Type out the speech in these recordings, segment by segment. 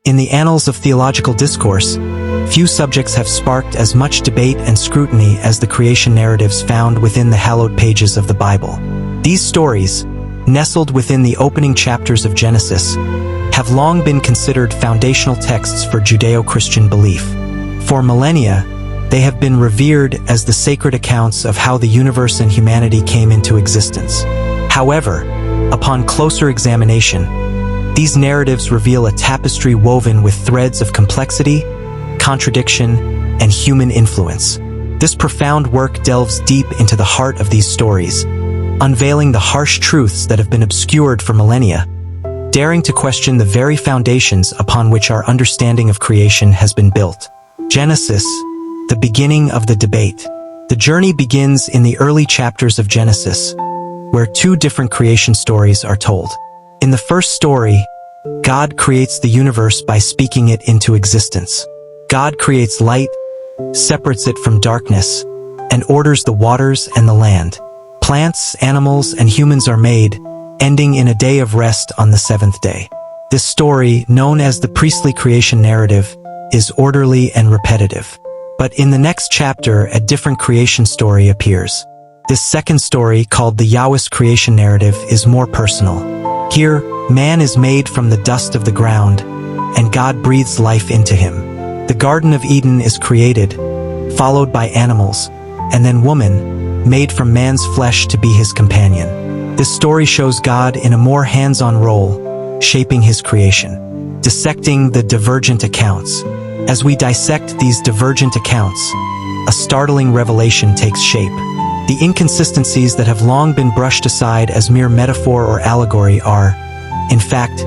In the annals of theological discourse, few subjects have sparked as much debate and scrutiny as the creation narratives found within the hallowed pages of the Bible. These stories, nestled within the opening chapters of Genesis, have long been considered foundational texts for Judeo-Christian belief. For millennia, they have been revered as the sacred accounts of how the universe and humanity came into existence. However, upon closer examination, these narratives reveal a tapestry woven with threads of complexity, contradiction, and human influence. This profound work delves deep into the heart of these stories, unveiling the harsh truths that have been obscured for millennia, daring to question the very foundations upon which our understanding of creation has been built. Genesis, the beginning of the debate. The journey begins in the early chapters of Genesis, where two different creation stories are told. In the first story, God creates the universe by speaking it into existence. God creates light, separates it from darkness, and orders the waters and the land. Plants, animals, and humans are made, ending in a day of rest on the seventh day. This story, known as the priestly creation narrative, is orderly and repetitive. But in the next chapter, a different creation story appears. This second story, called the Yahweh's creation narrative, is more personal. Here, man is made from the dust of the ground, and God breathes life into him. The Garden of Eden is created, followed by animals, and then woman, made from man's flesh to be his companion. This story shows God in a more hands-on role, shaping his creation, dissecting the divergent accounts. As we dissect these divergent accounts, a startling revelation takes shape. The inconsistencies that have long been brushed aside as mere metaphor or allegory are, in fact,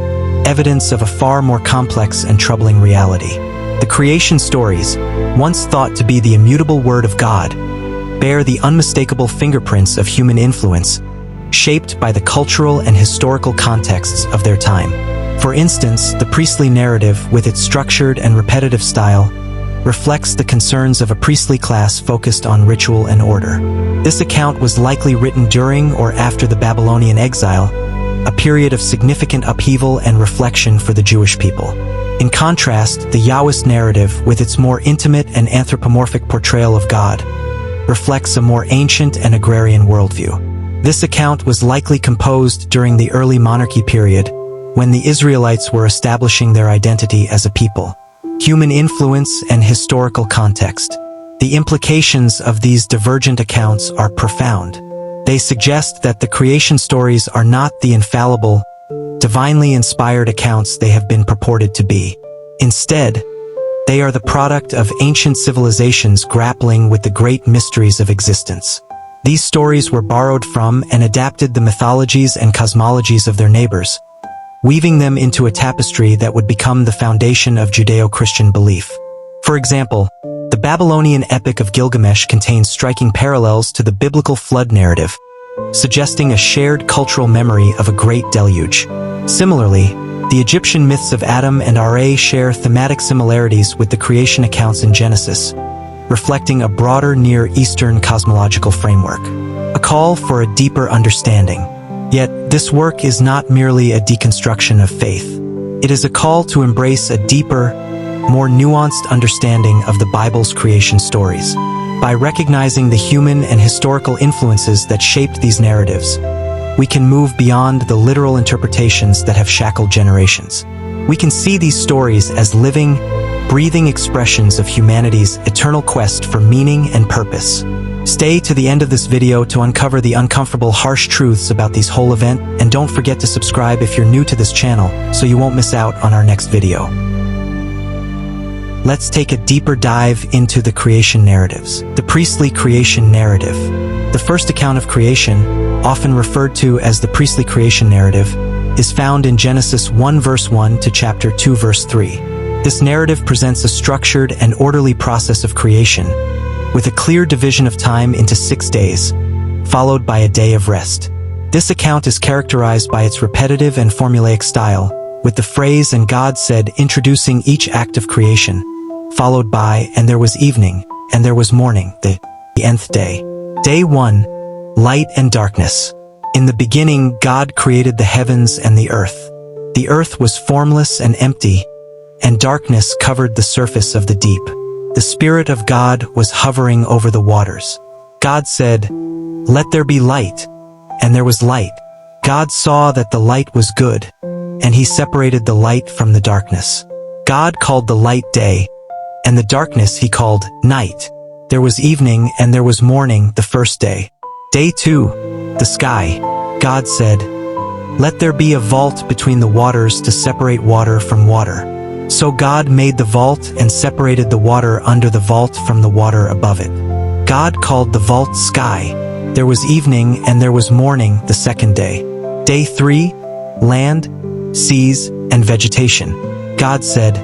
evidence of a far more complex and troubling reality. The creation stories, once thought to be the immutable word of God, bear the unmistakable fingerprints of human influence, shaped by the cultural and historical contexts of their time. For instance, the priestly narrative, with its structured and repetitive style, reflects the concerns of a priestly class focused on ritual and order. This account was likely written during or after the Babylonian exile, a period of significant upheaval and reflection for the Jewish people. In contrast, the Yahweh's narrative, with its more intimate and anthropomorphic portrayal of God, reflects a more ancient and agrarian worldview. This account was likely composed during the early monarchy period, when the Israelites were establishing their identity as a people. Human influence and historical context. The implications of these divergent accounts are profound. They suggest that the creation stories are not the infallible, divinely inspired accounts they have been purported to be. Instead, they are the product of ancient civilizations grappling with the great mysteries of existence. These stories were borrowed from and adapted the mythologies and cosmologies of their neighbors, weaving them into a tapestry that would become the foundation of Judeo-Christian belief. For example, the Babylonian Epic of Gilgamesh contains striking parallels to the biblical flood narrative, suggesting a shared cultural memory of a great deluge. Similarly, the Egyptian myths of Adam and Ra share thematic similarities with the creation accounts in Genesis, reflecting a broader Near Eastern cosmological framework. A call for a deeper understanding. Yet, this work is not merely a deconstruction of faith. It is a call to embrace a deeper, more nuanced understanding of the Bible's creation stories. By recognizing the human and historical influences that shaped these narratives, we can move beyond the literal interpretations that have shackled generations. We can see these stories as living, breathing expressions of humanity's eternal quest for meaning and purpose. Stay to the end of this video to uncover the uncomfortable, harsh truths about these whole event, and don't forget to subscribe if you're new to this channel so you won't miss out on our next video. Let's take a deeper dive into the creation narratives. The priestly creation narrative. The first account of creation, often referred to as the priestly creation narrative, is found in Genesis 1 verse 1 to chapter 2 verse 3. This narrative presents a structured and orderly process of creation, with a clear division of time into 6 days, followed by a day of rest. This account is characterized by its repetitive and formulaic style, with the phrase "and God said" introducing each act of creation, followed by "and there was evening, and there was morning, the nth day." Day 1, light and darkness. In the beginning, God created the heavens and the earth. The earth was formless and empty, and darkness covered the surface of the deep. The Spirit of God was hovering over the waters. God said, "Let there be light," and there was light. God saw that the light was good, and he separated the light from the darkness. God called the light day, and the darkness he called night. There was evening and there was morning the first day. Day 2, the sky. God said, "Let there be a vault between the waters to separate water from water." So God made the vault and separated the water under the vault from the water above it. God called the vault sky. There was evening and there was morning the second day. Day 3, land, seas, and vegetation. God said,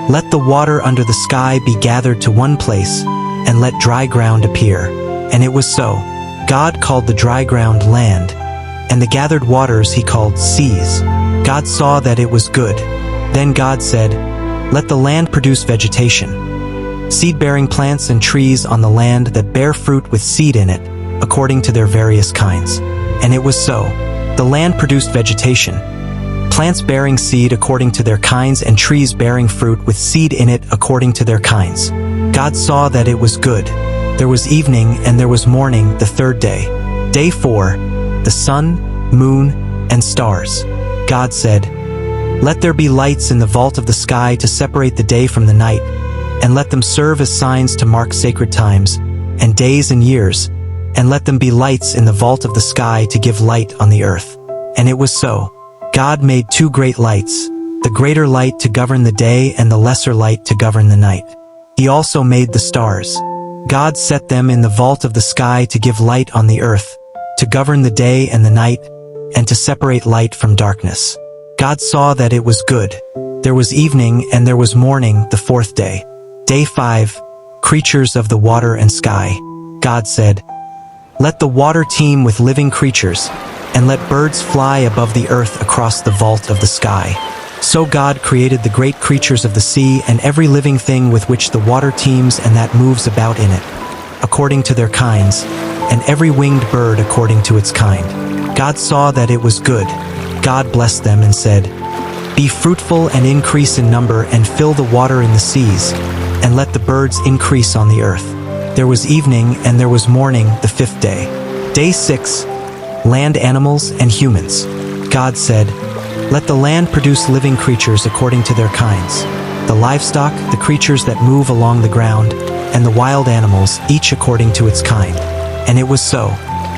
"Let the water under the sky be gathered to one place, and let dry ground appear." And it was so. God called the dry ground land, and the gathered waters he called seas. God saw that it was good. Then God said, "Let the land produce vegetation, seed-bearing plants and trees on the land that bear fruit with seed in it, according to their various kinds." And it was so. The land produced vegetation, plants bearing seed according to their kinds and trees bearing fruit with seed in it according to their kinds. God saw that it was good. There was evening and there was morning the third day. Day 4, the sun, moon, and stars. God said, "Let there be lights in the vault of the sky to separate the day from the night, and let them serve as signs to mark sacred times, and days and years, and let them be lights in the vault of the sky to give light on the earth." And it was so. God made 2 great lights, the greater light to govern the day and the lesser light to govern the night. He also made the stars. God set them in the vault of the sky to give light on the earth, to govern the day and the night, and to separate light from darkness. God saw that it was good. There was evening and there was morning the fourth day. Day 5, creatures of the water and sky. God said, "Let the water teem with living creatures, and let birds fly above the earth across the vault of the sky." So God created the great creatures of the sea and every living thing with which the water teems and that moves about in it, according to their kinds, and every winged bird according to its kind. God saw that it was good. God blessed them and said, "Be fruitful and increase in number and fill the water in the seas, and let the birds increase on the earth." There was evening and there was morning the fifth day. Day 6, land animals and humans. God said, "Let the land produce living creatures according to their kinds, the livestock, the creatures that move along the ground, and the wild animals, each according to its kind." And it was so.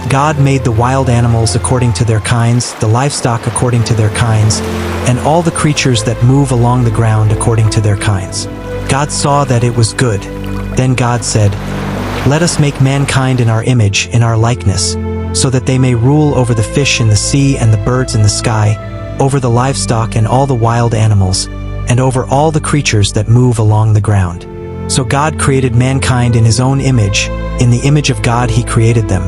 God made the wild animals according to their kinds, the livestock according to their kinds, and all the creatures that move along the ground according to their kinds. God saw that it was good. Then God said, "Let us make mankind in our image, in our likeness, so that they may rule over the fish in the sea and the birds in the sky, over the livestock and all the wild animals, and over all the creatures that move along the ground." So God created mankind in his own image. In the image of God he created them.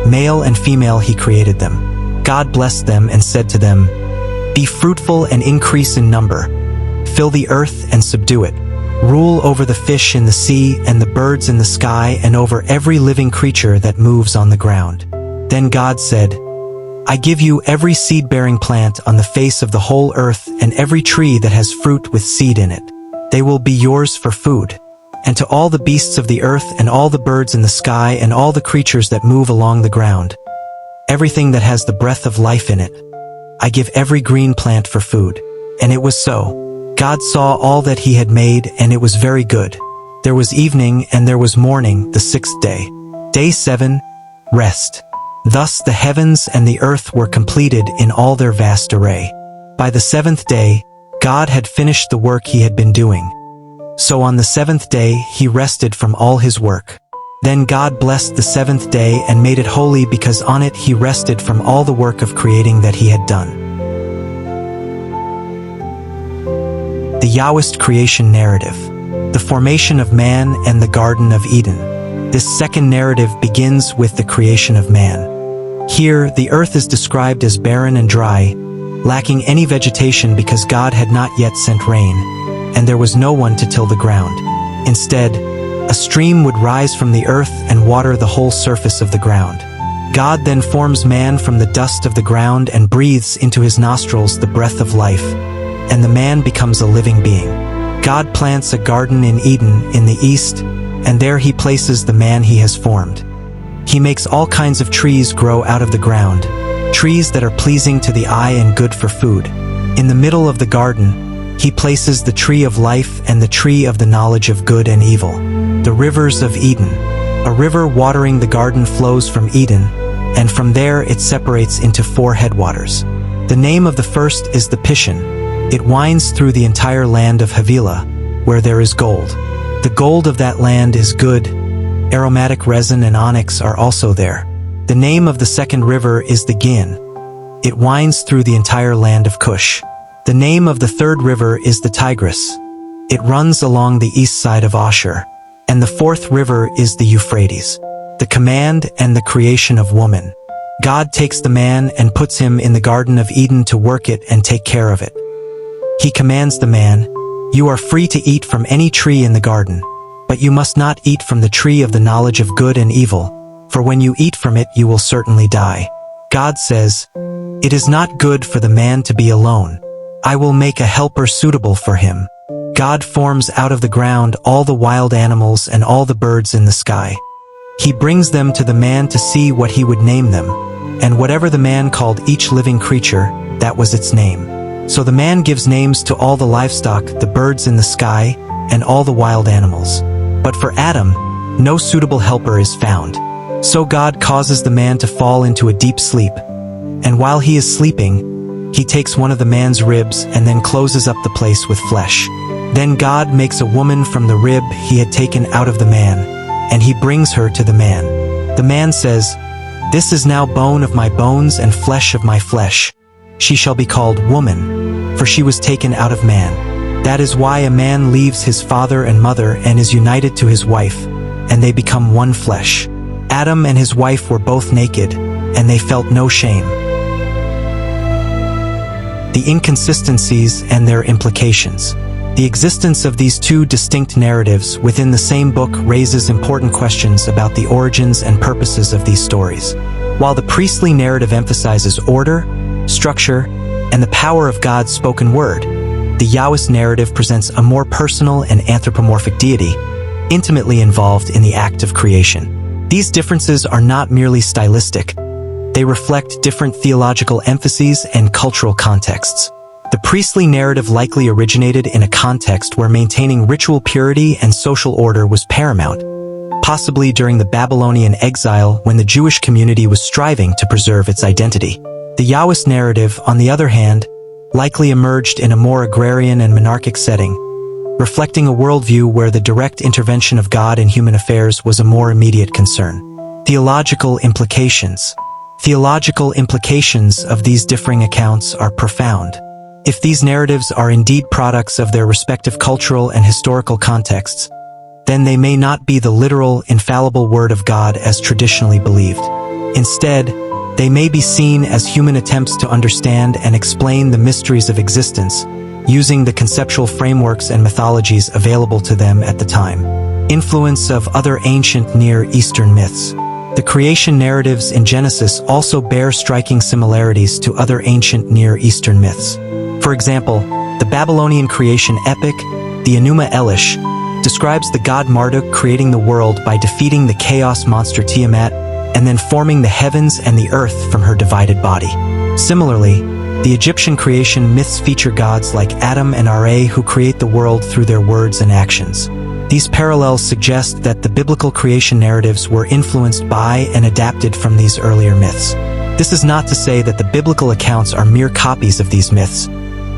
Male and female he created them. God blessed them and said to them, "Be fruitful and increase in number. Fill the earth and subdue it. Rule over the fish in the sea and the birds in the sky and over every living creature that moves on the ground." Then God said, "I give you every seed-bearing plant on the face of the whole earth and every tree that has fruit with seed in it. They will be yours for food. And to all the beasts of the earth and all the birds in the sky and all the creatures that move along the ground, everything that has the breath of life in it, I give every green plant for food." And it was so. God saw all that he had made, and it was very good. There was evening and there was morning the sixth day. Day 7, rest. Thus the heavens and the earth were completed in all their vast array. By the seventh day, God had finished the work he had been doing. So on the seventh day he rested from all his work. Then God blessed the seventh day and made it holy because on it he rested from all the work of creating that he had done. The Yahwist creation narrative. The formation of man and the Garden of Eden. This second narrative begins with the creation of man. Here, the earth is described as barren and dry, lacking any vegetation because God had not yet sent rain, and there was no one to till the ground. Instead, a stream would rise from the earth and water the whole surface of the ground. God then forms man from the dust of the ground and breathes into his nostrils the breath of life, and the man becomes a living being. God plants a garden in Eden in the east, and there he places the man he has formed. He makes all kinds of trees grow out of the ground, trees that are pleasing to the eye and good for food. In the middle of the garden, he places the tree of life and the tree of the knowledge of good and evil. The rivers of Eden. A river watering the garden flows from Eden, and from there it separates into 4 headwaters. The name of the first is the Pishon. It winds through the entire land of Havilah, where there is gold. The gold of that land is good. Aromatic resin and onyx are also there. The name of the second river is the Gin. It winds through the entire land of Cush. The name of the third river is the Tigris. It runs along the east side of Ashur. And the fourth river is the Euphrates. The command and the creation of woman. God takes the man and puts him in the Garden of Eden to work it and take care of it. He commands the man, "You are free to eat from any tree in the garden, but you must not eat from the tree of the knowledge of good and evil, for when you eat from it you will certainly die." God says, "It is not good for the man to be alone. I will make a helper suitable for him." God forms out of the ground all the wild animals and all the birds in the sky. He brings them to the man to see what he would name them, and whatever the man called each living creature, that was its name. So the man gives names to all the livestock, the birds in the sky, and all the wild animals. But for Adam, no suitable helper is found. So God causes the man to fall into a deep sleep, and while he is sleeping, he takes one of the man's ribs and then closes up the place with flesh. Then God makes a woman from the rib he had taken out of the man, and he brings her to the man. The man says, "This is now bone of my bones and flesh of my flesh. She shall be called woman, for she was taken out of man." That is why a man leaves his father and mother and is united to his wife, and they become one flesh. Adam and his wife were both naked, and they felt no shame. The inconsistencies and their implications. The existence of these two distinct narratives within the same book raises important questions about the origins and purposes of these stories. While the priestly narrative emphasizes order, structure, and the power of God's spoken word, the Yahwist narrative presents a more personal and anthropomorphic deity, intimately involved in the act of creation. These differences are not merely stylistic. They reflect different theological emphases and cultural contexts. The priestly narrative likely originated in a context where maintaining ritual purity and social order was paramount, possibly during the Babylonian exile when the Jewish community was striving to preserve its identity. The Yahwist narrative, on the other hand, likely emerged in a more agrarian and monarchic setting, reflecting a worldview where the direct intervention of God in human affairs was a more immediate concern. Theological implications. Theological implications of these differing accounts are profound. If these narratives are indeed products of their respective cultural and historical contexts, then they may not be the literal, infallible word of God as traditionally believed. Instead, they may be seen as human attempts to understand and explain the mysteries of existence, using the conceptual frameworks and mythologies available to them at the time. Influence of other ancient Near Eastern myths. The creation narratives in Genesis also bear striking similarities to other ancient Near Eastern myths. For example, the Babylonian creation epic, the Enuma Elish, describes the god Marduk creating the world by defeating the chaos monster Tiamat and then forming the heavens and the earth from her divided body. Similarly, the Egyptian creation myths feature gods like Atum and Ra who create the world through their words and actions. These parallels suggest that the biblical creation narratives were influenced by and adapted from these earlier myths. This is not to say that the biblical accounts are mere copies of these myths,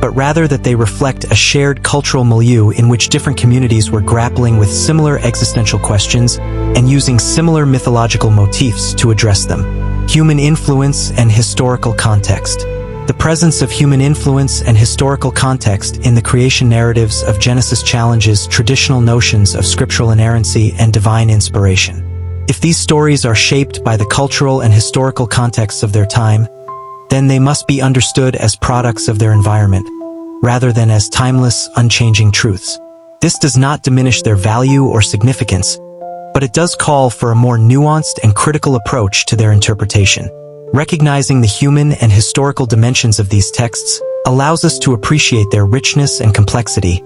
but rather that they reflect a shared cultural milieu in which different communities were grappling with similar existential questions and using similar mythological motifs to address them. Human influence and historical context. The presence of human influence and historical context in the creation narratives of Genesis challenges traditional notions of scriptural inerrancy and divine inspiration. If these stories are shaped by the cultural and historical contexts of their time, then they must be understood as products of their environment, rather than as timeless, unchanging truths. This does not diminish their value or significance, but it does call for a more nuanced and critical approach to their interpretation. Recognizing the human and historical dimensions of these texts allows us to appreciate their richness and complexity,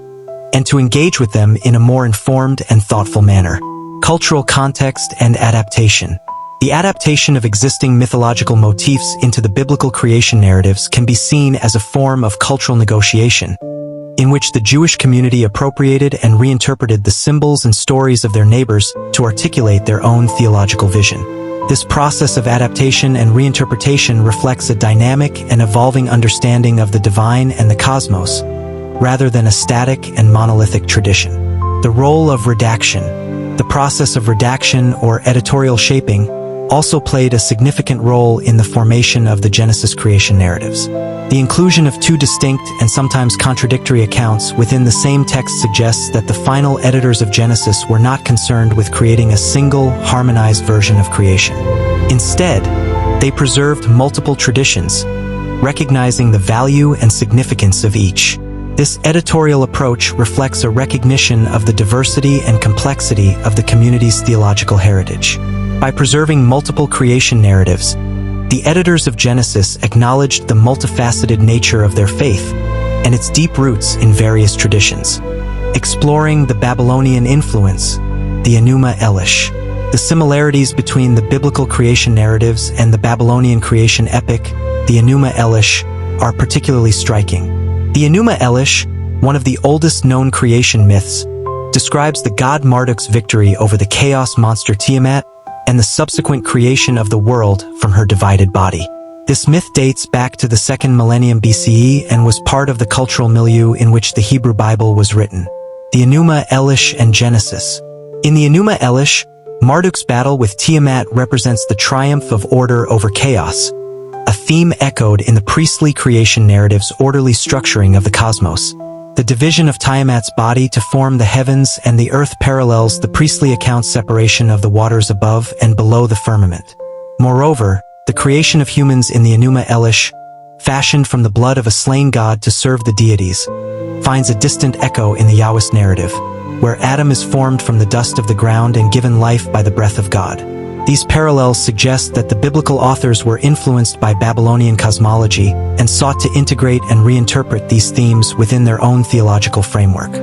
and to engage with them in a more informed and thoughtful manner. Cultural context and adaptation. The adaptation of existing mythological motifs into the biblical creation narratives can be seen as a form of cultural negotiation, in which the Jewish community appropriated and reinterpreted the symbols and stories of their neighbors to articulate their own theological vision. This process of adaptation and reinterpretation reflects a dynamic and evolving understanding of the divine and the cosmos, rather than a static and monolithic tradition. The role of redaction. The process of redaction or editorial shaping also played a significant role in the formation of the Genesis creation narratives. The inclusion of two distinct and sometimes contradictory accounts within the same text suggests that the final editors of Genesis were not concerned with creating a single, harmonized version of creation. Instead, they preserved multiple traditions, recognizing the value and significance of each. This editorial approach reflects a recognition of the diversity and complexity of the community's theological heritage. By preserving multiple creation narratives, the editors of Genesis acknowledged the multifaceted nature of their faith and its deep roots in various traditions. Exploring the Babylonian influence, the Enuma Elish. The similarities between the biblical creation narratives and the Babylonian creation epic, the Enuma Elish, are particularly striking. The Enuma Elish, one of the oldest known creation myths, describes the god Marduk's victory over the chaos monster Tiamat and the subsequent creation of the world from her divided body. This myth dates back to the 2nd millennium BCE and was part of the cultural milieu in which the Hebrew Bible was written. The Enuma Elish and Genesis. In the Enuma Elish, Marduk's battle with Tiamat represents the triumph of order over chaos, a theme echoed in the priestly creation narrative's orderly structuring of the cosmos. The division of Tiamat's body to form the heavens and the earth parallels the priestly account's separation of the waters above and below the firmament. Moreover, the creation of humans in the Enuma Elish, fashioned from the blood of a slain god to serve the deities, finds a distant echo in the Yahwist narrative, where Adam is formed from the dust of the ground and given life by the breath of God. These parallels suggest that the biblical authors were influenced by Babylonian cosmology and sought to integrate and reinterpret these themes within their own theological framework.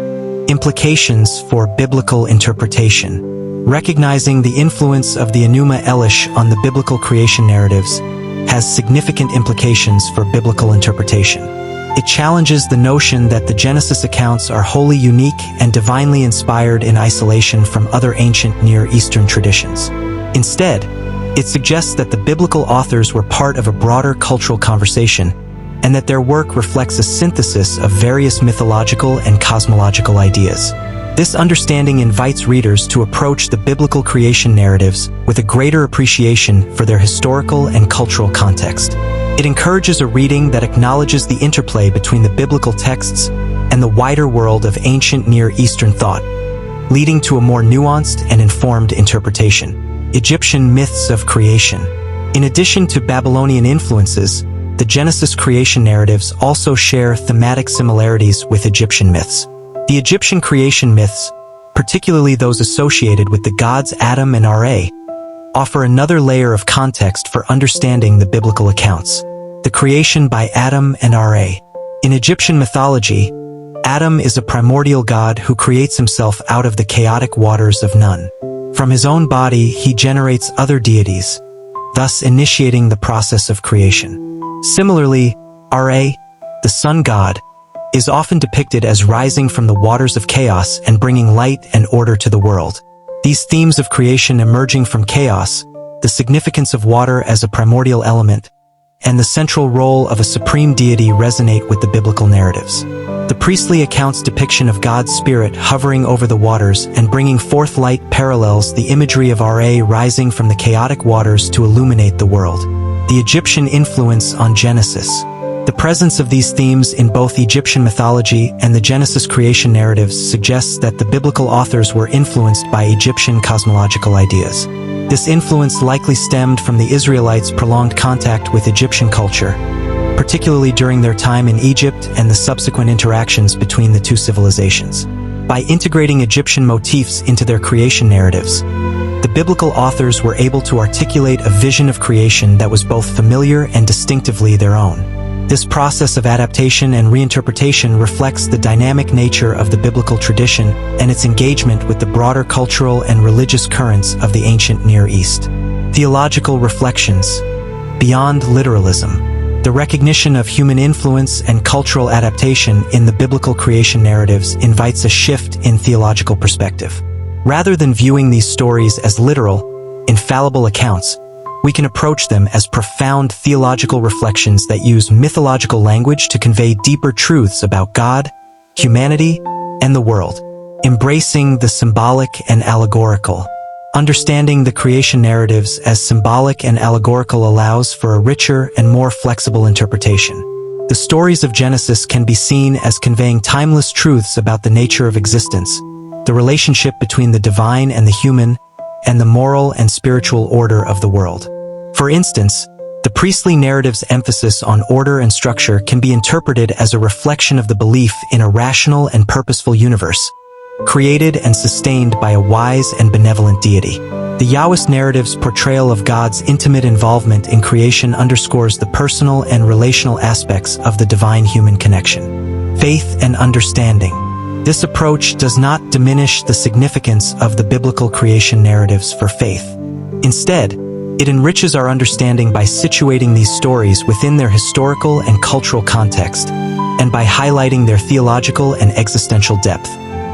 Implications for biblical interpretation. Recognizing the influence of the Enuma Elish on the biblical creation narratives has significant implications for biblical interpretation. It challenges the notion that the Genesis accounts are wholly unique and divinely inspired in isolation from other ancient Near Eastern traditions. Instead, it suggests that the biblical authors were part of a broader cultural conversation and that their work reflects a synthesis of various mythological and cosmological ideas. This understanding invites readers to approach the biblical creation narratives with a greater appreciation for their historical and cultural context. It encourages a reading that acknowledges the interplay between the biblical texts and the wider world of ancient Near Eastern thought, leading to a more nuanced and informed interpretation. Egyptian myths of creation. In addition to Babylonian influences, the Genesis creation narratives also share thematic similarities with Egyptian myths. The Egyptian creation myths, particularly those associated with the gods Adam and Ra, offer another layer of context for understanding the biblical accounts. The creation by Adam and Ra. In Egyptian mythology, Adam is a primordial god who creates himself out of the chaotic waters of Nun. From his own body, he generates other deities, thus initiating the process of creation. Similarly, Ra, the sun god, is often depicted as rising from the waters of chaos and bringing light and order to the world. These themes of creation emerging from chaos, the significance of water as a primordial element, and the central role of a supreme deity resonate with the biblical narratives. The priestly account's depiction of God's spirit hovering over the waters and bringing forth light parallels the imagery of Ra rising from the chaotic waters to illuminate the world. The Egyptian influence on Genesis. The presence of these themes in both Egyptian mythology and the Genesis creation narratives suggests that the biblical authors were influenced by Egyptian cosmological ideas. This influence likely stemmed from the Israelites' prolonged contact with Egyptian culture, particularly during their time in Egypt and the subsequent interactions between the two civilizations. By integrating Egyptian motifs into their creation narratives, the biblical authors were able to articulate a vision of creation that was both familiar and distinctively their own. This process of adaptation and reinterpretation reflects the dynamic nature of the biblical tradition and its engagement with the broader cultural and religious currents of the ancient Near East. Theological reflections. Beyond literalism, the recognition of human influence and cultural adaptation in the biblical creation narratives invites a shift in theological perspective. Rather than viewing these stories as literal, infallible accounts, we can approach them as profound theological reflections that use mythological language to convey deeper truths about God, humanity, and the world, embracing the symbolic and allegorical. Understanding the creation narratives as symbolic and allegorical allows for a richer and more flexible interpretation. The stories of Genesis can be seen as conveying timeless truths about the nature of existence, the relationship between the divine and the human, and the moral and spiritual order of the world. For instance, the priestly narrative's emphasis on order and structure can be interpreted as a reflection of the belief in a rational and purposeful universe, created and sustained by a wise and benevolent deity. The Yahwist narrative's portrayal of God's intimate involvement in creation underscores the personal and relational aspects of the divine-human connection. Faith and understanding. This approach does not diminish the significance of the biblical creation narratives for faith. Instead, it enriches our understanding by situating these stories within their historical and cultural context, and by highlighting their theological and existential depth.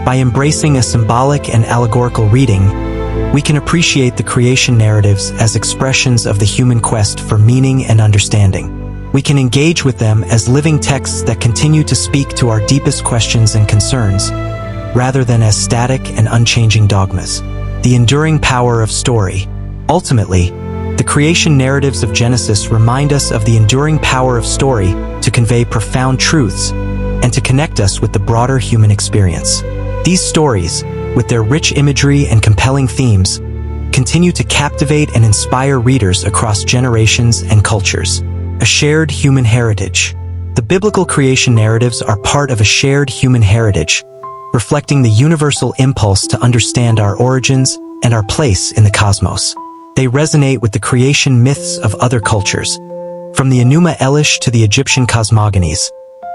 By embracing a symbolic and allegorical reading, we can appreciate the creation narratives as expressions of the human quest for meaning and understanding. We can engage with them as living texts that continue to speak to our deepest questions and concerns, rather than as static and unchanging dogmas. The enduring power of story. Ultimately, the creation narratives of Genesis remind us of the enduring power of story to convey profound truths and to connect us with the broader human experience. These stories, with their rich imagery and compelling themes, continue to captivate and inspire readers across generations and cultures. A shared human heritage. The biblical creation narratives are part of a shared human heritage, reflecting the universal impulse to understand our origins and our place in the cosmos. They resonate with the creation myths of other cultures, from the Enuma Elish to the Egyptian cosmogonies,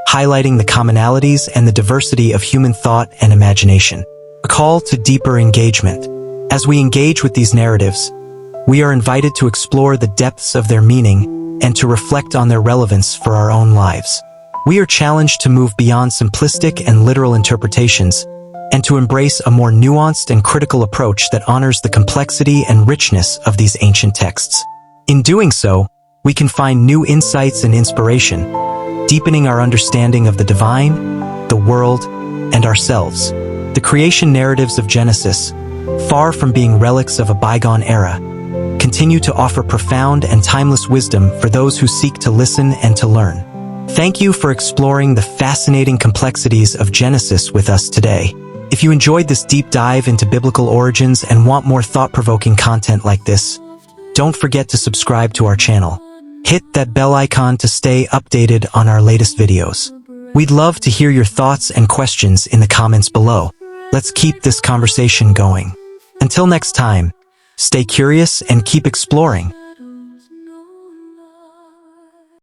highlighting the commonalities and the diversity of human thought and imagination. A call to deeper engagement. As we engage with these narratives, we are invited to explore the depths of their meaning and to reflect on their relevance for our own lives. We are challenged to move beyond simplistic and literal interpretations and to embrace a more nuanced and critical approach that honors the complexity and richness of these ancient texts. In doing so, we can find new insights and inspiration, deepening our understanding of the divine, the world, and ourselves. The creation narratives of Genesis, far from being relics of a bygone era, continue to offer profound and timeless wisdom for those who seek to listen and to learn. Thank you for exploring the fascinating complexities of Genesis with us today. If you enjoyed this deep dive into biblical origins and want more thought-provoking content like this, don't forget to subscribe to our channel. Hit that bell icon to stay updated on our latest videos. We'd love to hear your thoughts and questions in the comments below. Let's keep this conversation going. Until next time, stay curious and keep exploring.